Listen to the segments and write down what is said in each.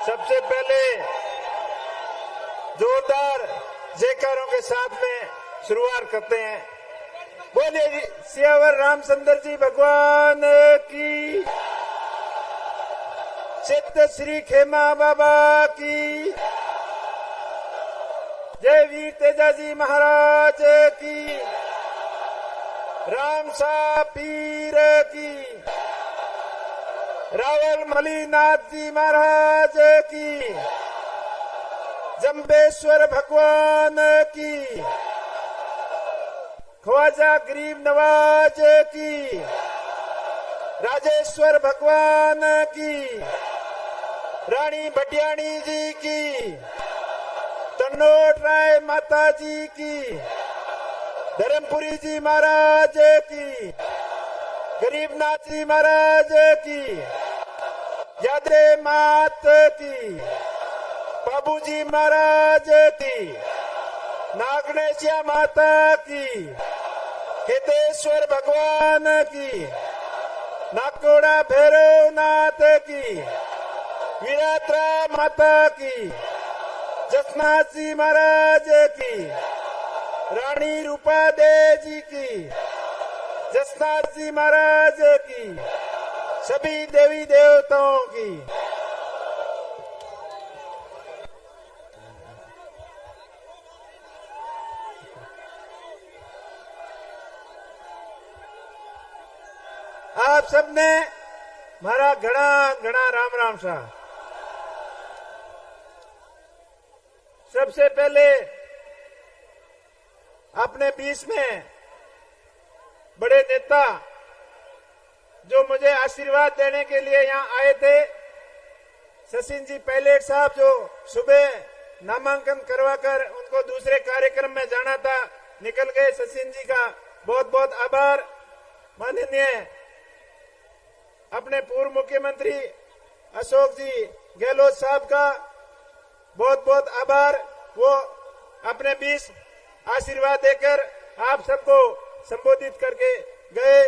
सबसे पहले जोरदार जयकारों के साथ में शुरुआत करते हैं। बोलिए जी सियावर रामचंद्र जी भगवान की, सिद्ध श्री खेमा बाबा की, जय वीर तेजाजी महाराज की, राम सा पीर की, रावल मलिनाथ जी महाराज की, जम्बेश्वर भगवान की, ख्वाजा गरीब नवाज की, राजेश्वर भगवान की, रानी भटियाणी जी की, तन्नोट राय माता जी की, धर्मपुरी जी महाराज की, गरीबनाथ जी महाराज की, यादरे मात की, बाबूजी महाराज की, नागणेशिया माता की, खेतेश्वर भगवान की, नाकोड़ा भैरवनाथ की, वीरात्रा माता की, जसनाथ जी महाराज की, रानी रूपा दे जी की, जसनाथ जी महाराज की, सभी देवी देवताओं की। आप सबने मारा घना घना राम राम सा। सबसे पहले अपने बीच में बड़े नेता जो मुझे आशीर्वाद देने के लिए यहाँ आए थे, सचिन जी पायलट साहब, जो सुबह नामांकन करवाकर उनको दूसरे कार्यक्रम में जाना था, निकल गए। सचिन जी का बहुत बहुत आभार। माननीय अपने पूर्व मुख्यमंत्री अशोक जी गहलोत साहब का बहुत बहुत आभार। वो अपने बीच आशीर्वाद देकर आप सबको संबोधित करके गए।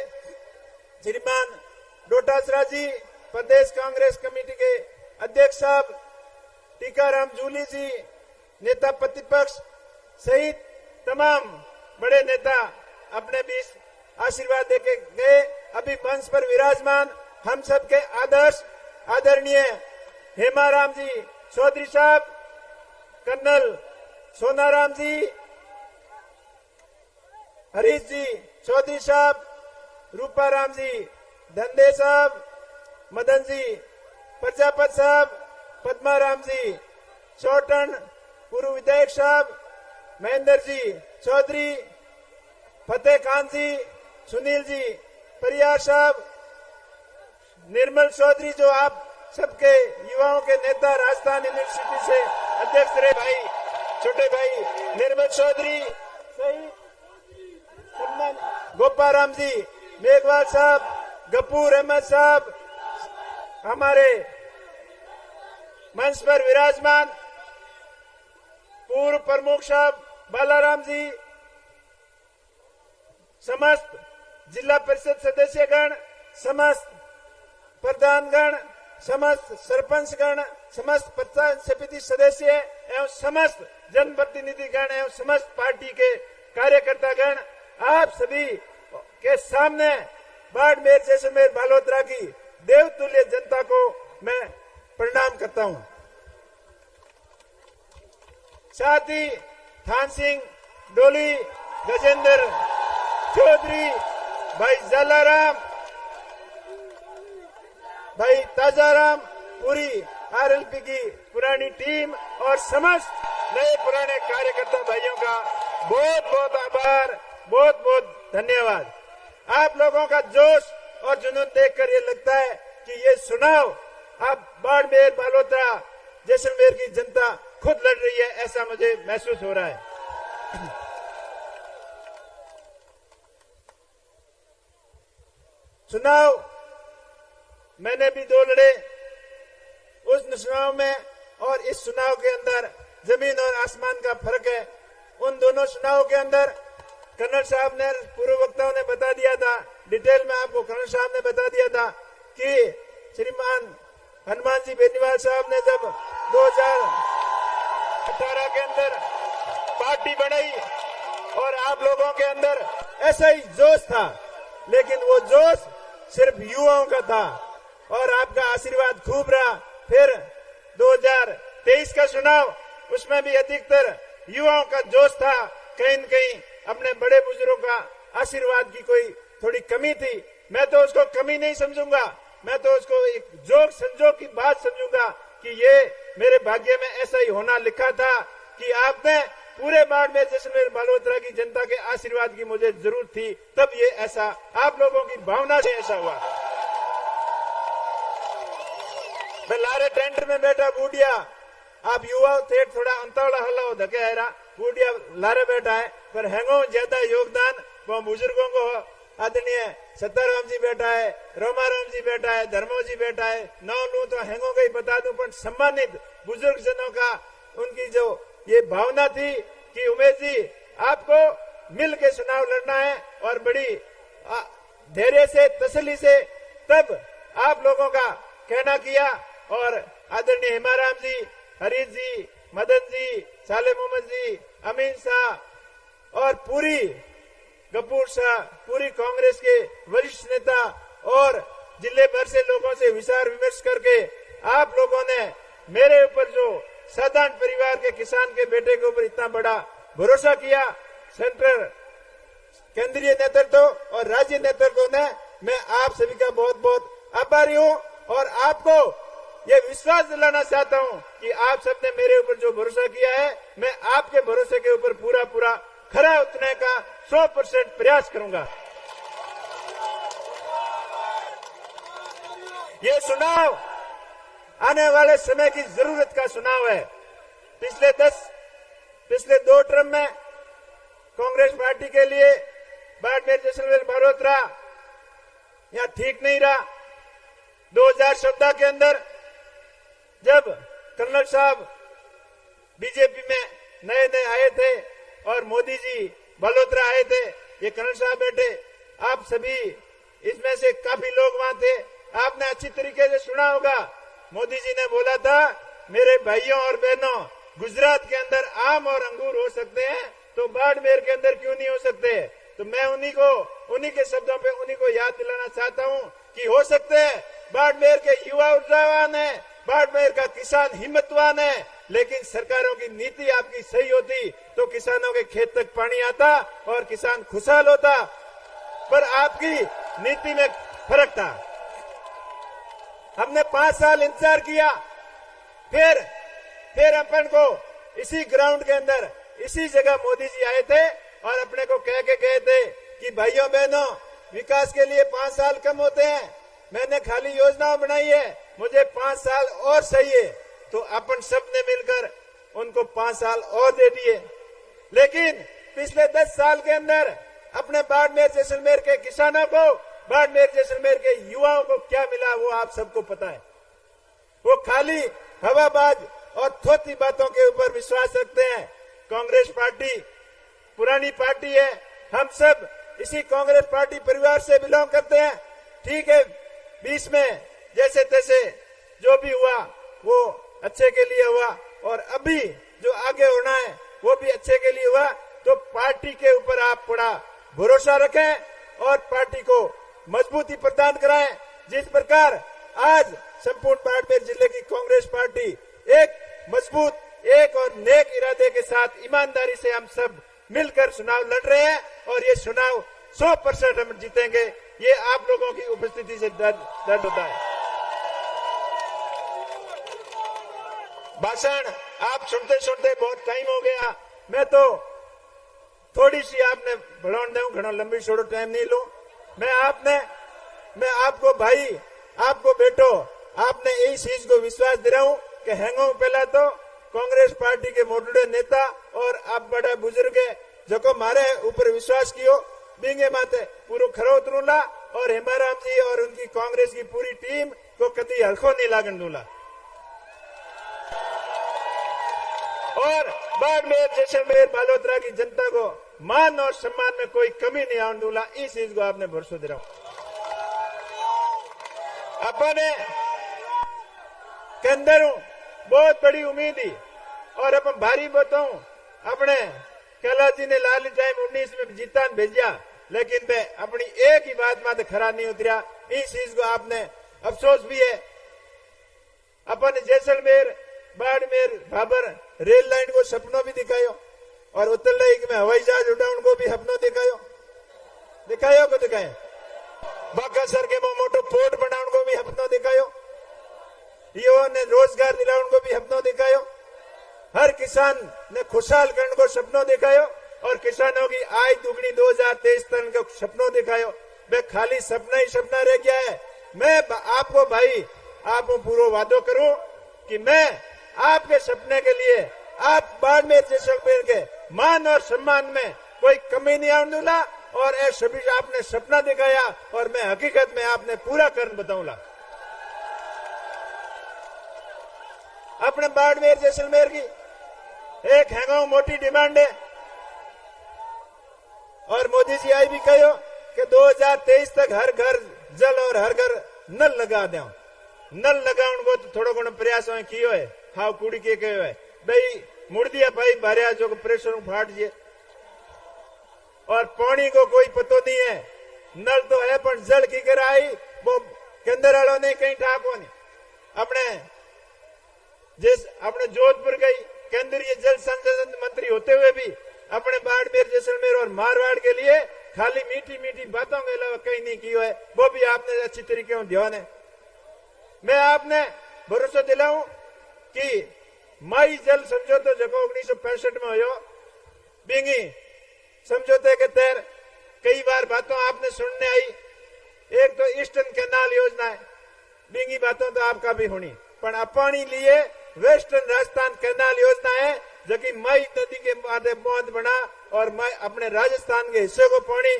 श्रीमान डोटासरा जी, प्रदेश कांग्रेस कमेटी के अध्यक्ष साहब, टीकाराम जूली जी, नेता प्रतिपक्ष सहित तमाम बड़े नेता अपने बीच आशीर्वाद देके गए। अभी मंच पर विराजमान हम सबके आदर्श आदरणीय हेमाराम जी चौधरी साहब, कर्नल सोनाराम जी, हरीश जी चौधरी साहब, रूपाराम जी धंधे साहब, मदन जी प्रजापत साहब, पद्माराम जी चौटन, पूर्व विधायक साहब, महेंद्र जी चौधरी, फतेह खान जी, सुनील जी परियार साहब, निर्मल चौधरी जो आप सबके युवाओं के नेता, राजस्थान यूनिवर्सिटी से अध्यक्ष रहे भाई, छोटे भाई निर्मल चौधरी सही, गोपाराम जी, मेघवाल साहब, गफूर अहमद साहब, हमारे मंच पर विराजमान पूर्व प्रमुख साहब बालाराम जी, समस्त जिला परिषद सदस्यगण, समस्त प्रधानगण, समस्त सरपंचगण, समस्त पंचायत समिति सदस्य एवं समस्त जनप्रतिनिधिगण एवं समस्त पार्टी के कार्यकर्तागण, आप सभी के सामने बाड़मेर जैसलमेर बालोतरा की देवतुल्य जनता को मैं प्रणाम करता हूं। साथ ही थान सिंह डोली, गजेंद्र चौधरी, भाई जलाराम, भाई ताजाराम, पूरी आरएलपी की पुरानी टीम और समस्त नए पुराने कार्यकर्ता भाइयों का बहुत बहुत आभार, बहुत बहुत धन्यवाद। आप लोगों का जोश और जुनून देखकर ये लगता है कि ये चुनाव अब बाड़मेर, बालोतरा, जैसलमेर की जनता खुद लड़ रही है, ऐसा मुझे महसूस हो रहा है। चुनाव मैंने भी 2 लड़े, उस चुनाव में और इस चुनाव के अंदर जमीन और आसमान का फर्क है। उन दोनों चुनाव के अंदर कर्नल साहब ने, पूर्व वक्ताओं ने बता दिया था, डिटेल में आपको कर्नल साहब ने बता दिया था कि श्रीमान हनुमान जी बेनीवाल साहब ने जब 2018 के अंदर पार्टी बनाई और आप लोगों के अंदर ऐसा ही जोश था, लेकिन वो जोश सिर्फ युवाओं का था और आपका आशीर्वाद खूब रहा। फिर 2023 का चुनाव, उसमें भी अधिकतर युवाओं का जोश था। कहीं न कहीं अपने बड़े बुजुर्गों का आशीर्वाद की कोई थोड़ी कमी थी। मैं तो उसको कमी नहीं समझूंगा, मैं तो उसको एक जोग संजोग की बात समझूंगा कि ये मेरे भाग्य में ऐसा ही होना लिखा था कि आपने पूरे बाड़मेर जैसलमेर बालोतरा की जनता के आशीर्वाद की मुझे जरूरत थी, तब ये ऐसा आप लोगों की भावना से ऐसा हुआ। मैं लारे टेंट में बैठा बूढ़िया, आप युवा थे थोड़ा अंतौड़ा हल्ला हो धके है बूढ़िया लारे बैठा है, पर हैंगो ज्यादा योगदान वो बुजुर्गों को आदरणीय सत्ताराम जी बैठा है, रोमाराम जी बैठा है, धर्मो जी बैठा है, नौ लू तो हैंगो का ही बता दूं, पर सम्मानित बुजुर्ग जनों का उनकी जो ये भावना थी कि उमेश जी आपको मिल के चुनाव लड़ना है और बड़ी धैर्य से तसल्ली से, तब आप लोगों का कहना किया और आदरणीय हेमाराम जी, हरीश जी, मदन जी, साले मोहम्मद जी, अमीन शाह और पूरी गफूर शाह, पूरी कांग्रेस के वरिष्ठ नेता और जिले भर से लोगों से विचार विमर्श करके आप लोगों ने मेरे ऊपर जो साधारण परिवार के किसान के बेटे के ऊपर इतना बड़ा भरोसा किया, सेंट्रल केंद्रीय नेतृत्व और राज्य नेतृत्व ने, मैं आप सभी का बहुत बहुत आभारी हूं और आपको ये विश्वास दिलाना चाहता हूं कि आप सबने मेरे ऊपर जो भरोसा किया है, मैं आपके भरोसे के ऊपर पूरा पूरा खरा उतरने का 100% प्रयास करूंगा। ये चुनाव आने वाले समय की जरूरत का चुनाव है। पिछले 2 टर्म में कांग्रेस पार्टी के लिए बाड़मेर जैसलमेर बालोतरा यहां ठीक नहीं रहा। 2014 के अंदर जब कर्नल साहब बीजेपी में नए नए आए थे और मोदी जी बालोतरा आए थे, ये कर्नल साहब बैठे, आप सभी इसमें से काफी लोग वहां थे, आपने अच्छी तरीके से सुना होगा। मोदी जी ने बोला था, मेरे भाइयों और बहनों, गुजरात के अंदर आम और अंगूर हो सकते हैं तो बाड़मेर के अंदर क्यों नहीं हो सकते। तो मैं उन्हीं के शब्दों पे उन्हीं को याद दिलाना चाहता हूं कि हो सकते हैं। बाड़मेर के युवा ऊर्जावान है, बाड़मेर का किसान हिम्मतवान है, लेकिन सरकारों की नीति आपकी सही होती तो किसानों के खेत तक पानी आता और किसान खुशहाल होता, पर आपकी नीति में फर्क था। हमने 5 साल इंतजार किया, फिर अपन को इसी ग्राउंड के अंदर इसी जगह मोदी जी आए थे और अपने को कह के गए थे कि भाइयों बहनों, विकास के लिए 5 साल कम होते हैं, मैंने खाली योजना बनाई है, मुझे 5 साल और चाहिए। तो अपन सब ने मिलकर उनको 5 साल और दे दिए। लेकिन पिछले 10 साल के अंदर अपने बाड़मेर जैसलमेर के किसानों को, बाड़मेर जैसलमेर के युवाओं को क्या मिला वो आप सबको पता है। वो खाली हवाबाज और थोथी बातों के ऊपर विश्वास रखते हैं। कांग्रेस पार्टी पुरानी पार्टी है, हम सब इसी कांग्रेस पार्टी परिवार से बिलोंग करते हैं। ठीक है, बीच में जैसे तैसे जो भी हुआ वो अच्छे के लिए हुआ और अभी जो आगे होना है वो भी अच्छे के लिए हुआ। तो पार्टी के ऊपर आप बड़ा भरोसा रखें और पार्टी को मजबूती प्रदान कराएं। जिस प्रकार आज संपूर्ण बाड़मेर जिले की कांग्रेस पार्टी एक मजबूत, एक और नेक इरादे के साथ ईमानदारी से हम सब मिलकर चुनाव लड़ रहे हैं और ये चुनाव 100% हम जीतेंगे, ये आप लोगों की उपस्थिति से दर्द होता है। भाषण आप सुनते सुनते बहुत टाइम हो गया, मैं तो थोड़ी सी आपने बढ़ाने दूं, घना लंबी छोड़ो टाइम नहीं लूं। मैं आपको भाई, आपको बेटो, आपने यही चीज को विश्वास दे रहा हूं कि हैंगो पहला तो कांग्रेस पार्टी के मोटुड़े नेता और आप बड़ा बुजुर्ग है जो को मारे ऊपर विश्वास कियो, बिंगे माते पूरा खरो उतरूला और हेमाराम जी और उनकी कांग्रेस की पूरी टीम को कभी हल्को नहीं लागन दूला और बाड़मेर जैसलमेर बालोतरा की जनता को मान और सम्मान में कोई कमी नहीं आने दूला। इस चीज को आपने भरोसा दे रहा हूं। अपने केंद्र बहुत बड़ी उम्मीद थी और अपन भारी बताऊं अपने कैलाश जी ने लाल टाइम 19 में जीता भेजा, लेकिन मैं अपनी एक ही बात में खरा नहीं उतरा। इस चीज को आपने अफसोस भी है। अपन जैसलमेर बाड़मेर भाबर रेल लाइन को सपनों भी दिखायो और उत्तर लेक में हवाई जहाज उड़ान को भी सपनों दिखायो को दिखाए। बाका सर के मोटो पोर्ट बनाने को भी सपनों दिखायो। युवा ने रोजगार दिलाने को भी सपनों दिखायो। हर किसान ने खुशहाल करने को सपनों दिखायो और किसानों की आय दुगनी 2023 तक को सपनों दिखायो। वे खाली सपना ही सपना रह गया है। मैं आपको भाई आपको पूरा वादो करूं कि मैं आपके सपने के लिए आप बाड़मेर जैसलमेर के मान और सम्मान में कोई कमी नहीं आने दूंगा और ऐसे सभी आपने सपना दिखाया और मैं हकीकत में आपने पूरा कर बताऊंगा। अपने बाड़मेर जैसलमेर की एक हैंगाऊ मोटी डिमांड है और मोदी जी आई भी कहो कि 2023 तक हर घर जल और हर घर नल लगा दें। नल लगाने को तो थोड़ा घणो प्रयास कियो है। हाउ कुड़ी के कहो है भाई मुड़ दिया भाई भरिया जो प्रेशर फाट दिए और पानी को कोई पतो नहीं है। नल तो है पर जल की कर आई वो केंद्र वालों ने कहीं ठाको नहीं। अपने जोधपुर गई केंद्रीय जल संसाधन मंत्री होते हुए भी अपने बाड़मेर जैसलमेर और मारवाड़ के लिए खाली मीठी मीठी बातों के अलावा कहीं नहीं की है। वो भी आपने अच्छी तरीके से ध्यान है। मैं आपने भरोसा दिलाऊं कि माई जल समझौता जो 1965 में हो बिंगी समझौते के तहत कई बार बातों आपने सुनने आई। एक तो ईस्टर्न कैनाल योजना है, बिंगी बातों तो आपका भी होनी, पर अपनी लिए वेस्टर्न राजस्थान कैनाल योजना है जो कि मई नदी के माथे बांध बना और मैं अपने राजस्थान के हिस्से को पानी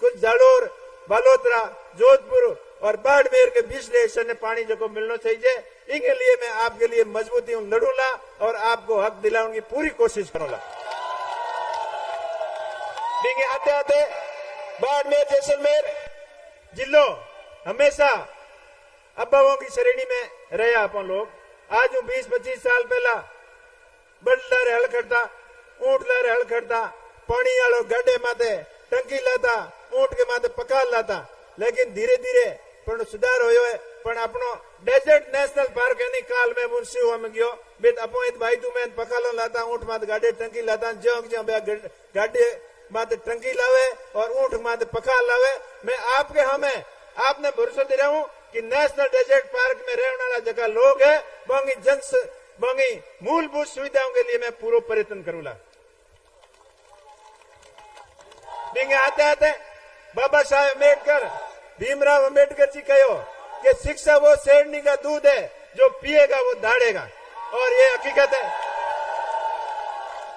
कुछ जालोर बालोतरा जोधपुर और बाड़मेर के पिछले हिस्से में पानी जो को मिलना चाहिए। इनके लिए मैं आपके लिए मजबूती लड़ूंगा और आपको हक दिलाने की पूरी कोशिश करूंगा। आते आते बाड़मेर जैसलमेर जिलों हमेशा अब्बाओं की श्रेणी में रहे अपन लोग। आज 20-25 साल पहला बल्ला हल करता ऊंट लारे हल करता पानी वालों गड्ढे माथे टंकी लाता ऊंट के माथे पकाल लाता, लेकिन धीरे धीरे पण सुधार होयो है। पण अपनो डेजर्ट नेशनल पार्क यानी काल में मुंशी हुआ में गयो बेत अपोहित भाई तू मैं पकालो लाता ऊंट माथे गाडे टंकी लाता जो गाडे माथे टंकी लावे और ऊंट माथे पकाल लावे। मैं आपके हमें आपने भरोसा दे रहा हूं कि नेशनल डेजर्ट पार्क में रहने वाला जगह लोग है बोंगी मूलभूत सुविधाओं के लिए मैं पूरा प्रयत्न करूंगा। आते आते बाबा साहेब अम्बेडकर भीमराव अम्बेडकर जी कहो कि शिक्षा वो शेरनी का दूध है जो पिएगा वो दाढ़ेगा, और ये हकीकत है।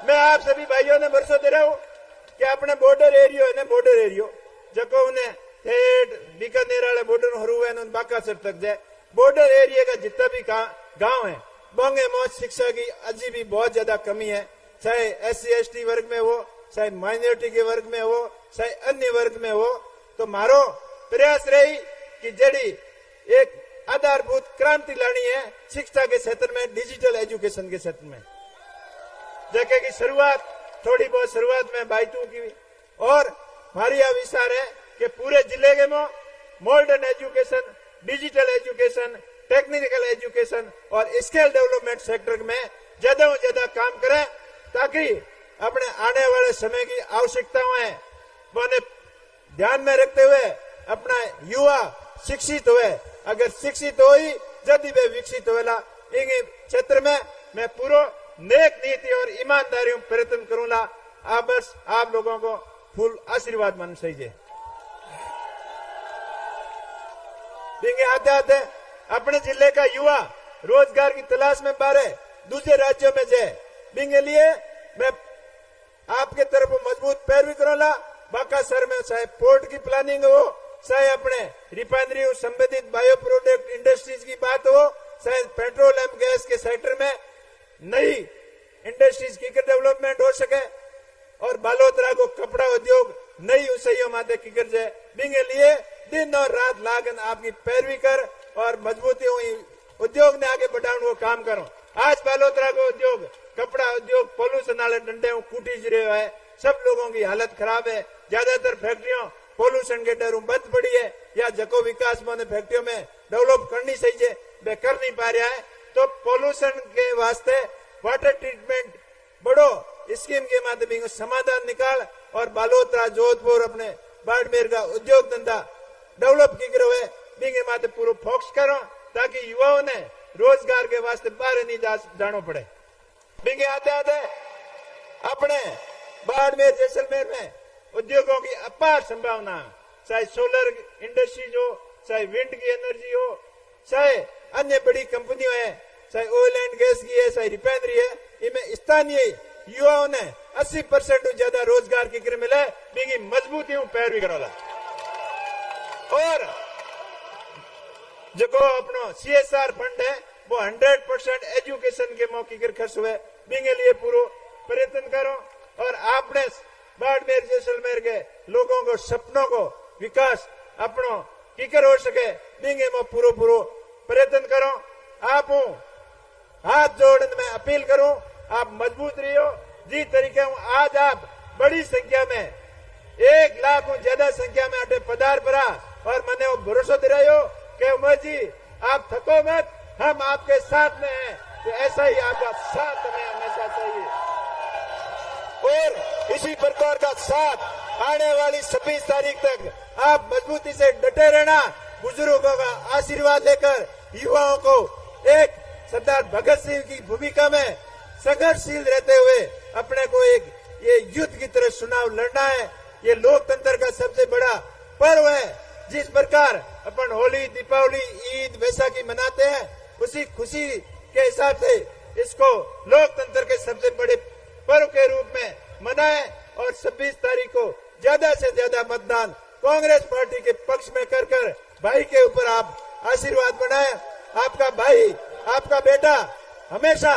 मैं आप सभी भाइयों ने भरोसा दे रहा हूं कि अपने बॉर्डर एरियो जको उन्हें बीकानेर वाले बॉर्डर हरू है बाकासर तक जाए बॉर्डर एरिया का जितना भी गांव है बोंगे मौज शिक्षा की अजी भी बहुत ज्यादा कमी है। चाहे SC/ST वर्ग में हो, चाहे माइनॉरिटी के वर्ग में हो, चाहे अन्य वर्ग में हो, तो मारो प्रयास रही कि जड़ी एक आधारभूत क्रांति लानी है शिक्षा के क्षेत्र में, डिजिटल एजुकेशन के क्षेत्र में। जगह की शुरुआत थोड़ी बहुत शुरुआत में बाइतू की और हमारी यह विचार है कि पूरे जिले के में modern education, digital education, technical education और स्किल डेवलपमेंट सेक्टर में ज्यादा से ज्यादा काम करें ताकि अपने आने वाले समय की आवश्यकताओं है उन्हें ध्यान में रखते हुए अपना युवा शिक्षित हुए। अगर शिक्षित हो ही यदि वे विकसित होगा इन क्षेत्र में मैं पूरा नेक नीति और ईमानदारी प्रयत्न करूंगा। आप बस आप लोगों को फुल आशीर्वाद मन चाहिए। आते आते अपने जिले का युवा रोजगार की तलाश में बारे दूसरे राज्यों में जाए बिंगे लिए मैं आपके तरफ मजबूत पैरवी करूंगा। बाका सर में चाहे पोर्ट की प्लानिंग हो, चाहे अपने रिफाइनरी संबंधित बायो प्रोडक्ट इंडस्ट्रीज की बात हो, चाहे पेट्रोल एवं गैस के सेक्टर में नई इंडस्ट्रीज की डेवलपमेंट हो सके और बालोतरा को कपड़ा उद्योग नई ऊंचाइयों माते की कर जाए बिंगे लिए दिन और रात लागन आपकी पैरवी कर और मजबूती हुई उद्योग ने आगे बढ़ाने को काम करो। आज बालोतरा को उद्योग, कपड़ा उद्योग पॉल्यूशन वाले डंडे कूटी ज रहे है। सब लोगों की हालत खराब है। ज्यादातर फैक्ट्रियों पॉल्यूशन के डर बंद पड़ी है या जको विकास में फैक्ट्रियों में डेवलप करनी सही है वे कर नहीं पा रहा है। तो पॉल्यूशन के वास्ते वाटर ट्रीटमेंट बड़ो स्कीम के माध्यम समाधान निकाल और बालोतरा जोधपुर अपने बाड़मेर का उद्योग धंधा डेवलप की करो है बिंगे माथे पूरा फोकस करो ताकि युवाओं ने रोजगार के वास्ते बाहर नहीं जाना पड़े। बिंगे आते आते अपने बाड़मेर जैसलमेर में उद्योगों की अपार संभावना, चाहे सोलर इंडस्ट्रीज हो, चाहे विंड की एनर्जी हो, चाहे अन्य बड़ी कंपनियों है, चाहे ऑयल एंड गैस की है, चाहे रिफाइनरी है, इनमें स्थानीय युवाओं ने 80% ज्यादा रोजगार की गिर मिले बिंगी मजबूती पैरवी करोला। और जो अपनो CSR फंड है वो 100% एजुकेशन के मौके पर खर्च हुए बिंगे लिए पूरा प्रयत्न करो और आपने बाड़मेर जैसलमेर के लोगों को सपनों को विकास अपनो किकर हो सके बिंगे में पूरा प्रयत्न करो। आप हाथ जोड़ने में अपील करूं, आप मजबूत रहियो। जिस तरीके आज आप बड़ी संख्या में 1 लाख ज्यादा संख्या में अटे पधार पड़ा और मैंने वो भरोसा दिलायो कि उमर जी आप थको मत, हम आपके साथ में हैं। तो ऐसा ही आपका साथ हमें हमेशा चाहिए और इसी प्रकार का साथ आने वाली 26 तारीख तक आप मजबूती से डटे रहना। बुजुर्गों का आशीर्वाद लेकर युवाओं को एक सरदार भगत सिंह की भूमिका में संघर्षशील रहते हुए अपने को एक ये युद्ध की तरह चुनाव लड़ना है। ये लोकतंत्र का सबसे बड़ा पर्व है। जिस प्रकार अपन होली, दीपावली, ईद, वैसाखी मनाते हैं उसी खुशी के हिसाब से इसको लोकतंत्र के सबसे बड़े पर्व के रूप में मनाएं और 26 तारीख को ज्यादा से ज्यादा मतदान कांग्रेस पार्टी के पक्ष में कर भाई के ऊपर आप आशीर्वाद बनाएं। आपका भाई, आपका बेटा हमेशा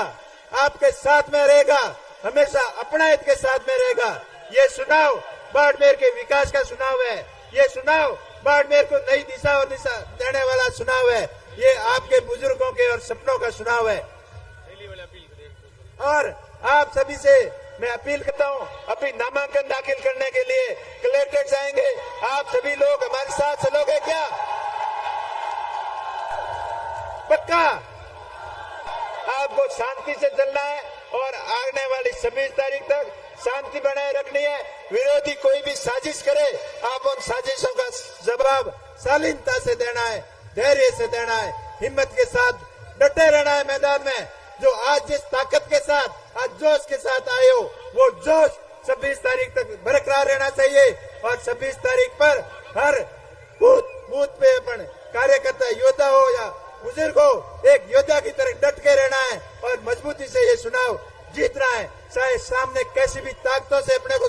आपके साथ में रहेगा, हमेशा अपना हित के साथ में रहेगा। ये चुनाव बाड़मेर के विकास का चुनाव है। ये चुनाव बाड़मेर को नई दिशा और दिशा देने वाला चुनाव है। ये आपके बुजुर्गों के और सपनों का चुनाव है। और आप सभी से मैं अपील करता हूँ, अभी नामांकन दाखिल करने के लिए कलेक्टर जाएंगे। आप सभी लोग हमारे साथ चलोगे क्या? पक्का आपको शांति से चलना है और आने वाली 26 तारीख तक शांति बनाए रखनी है। विरोधी कोई भी साजिश करे आप उन साजिशों का जवाब शालीनता से देना है, धैर्य से देना है, हिम्मत के साथ डटे रहना है मैदान में। जो आज जिस ताकत के साथ, आज जोश के साथ आए हो वो जोश 26 तारीख तक बरकरार रहना चाहिए। और 26 तारीख पर हर बूथ पे अपन कार्यकर्ता योद्धा हो या बुजुर्ग हो एक योद्धा की तरह डट के रहना है और मजबूती से ये चुनाव जीतना है। चाहे सामने कैसी भी ताकतों से अपने को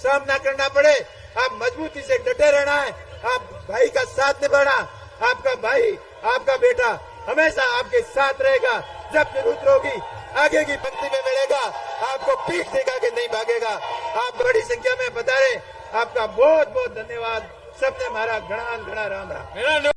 सामना करना पड़े, आप मजबूती से डटे रहना है। आप भाई का साथ निभाना, आपका भाई, आपका बेटा हमेशा आपके साथ रहेगा। जब जरूरत होगी आगे की पंक्ति में मिलेगा, आपको पीठ दिखा के नहीं भागेगा। आप बड़ी संख्या में पधारे, आपका बहुत बहुत धन्यवाद। सबने हमारा घना राम राम।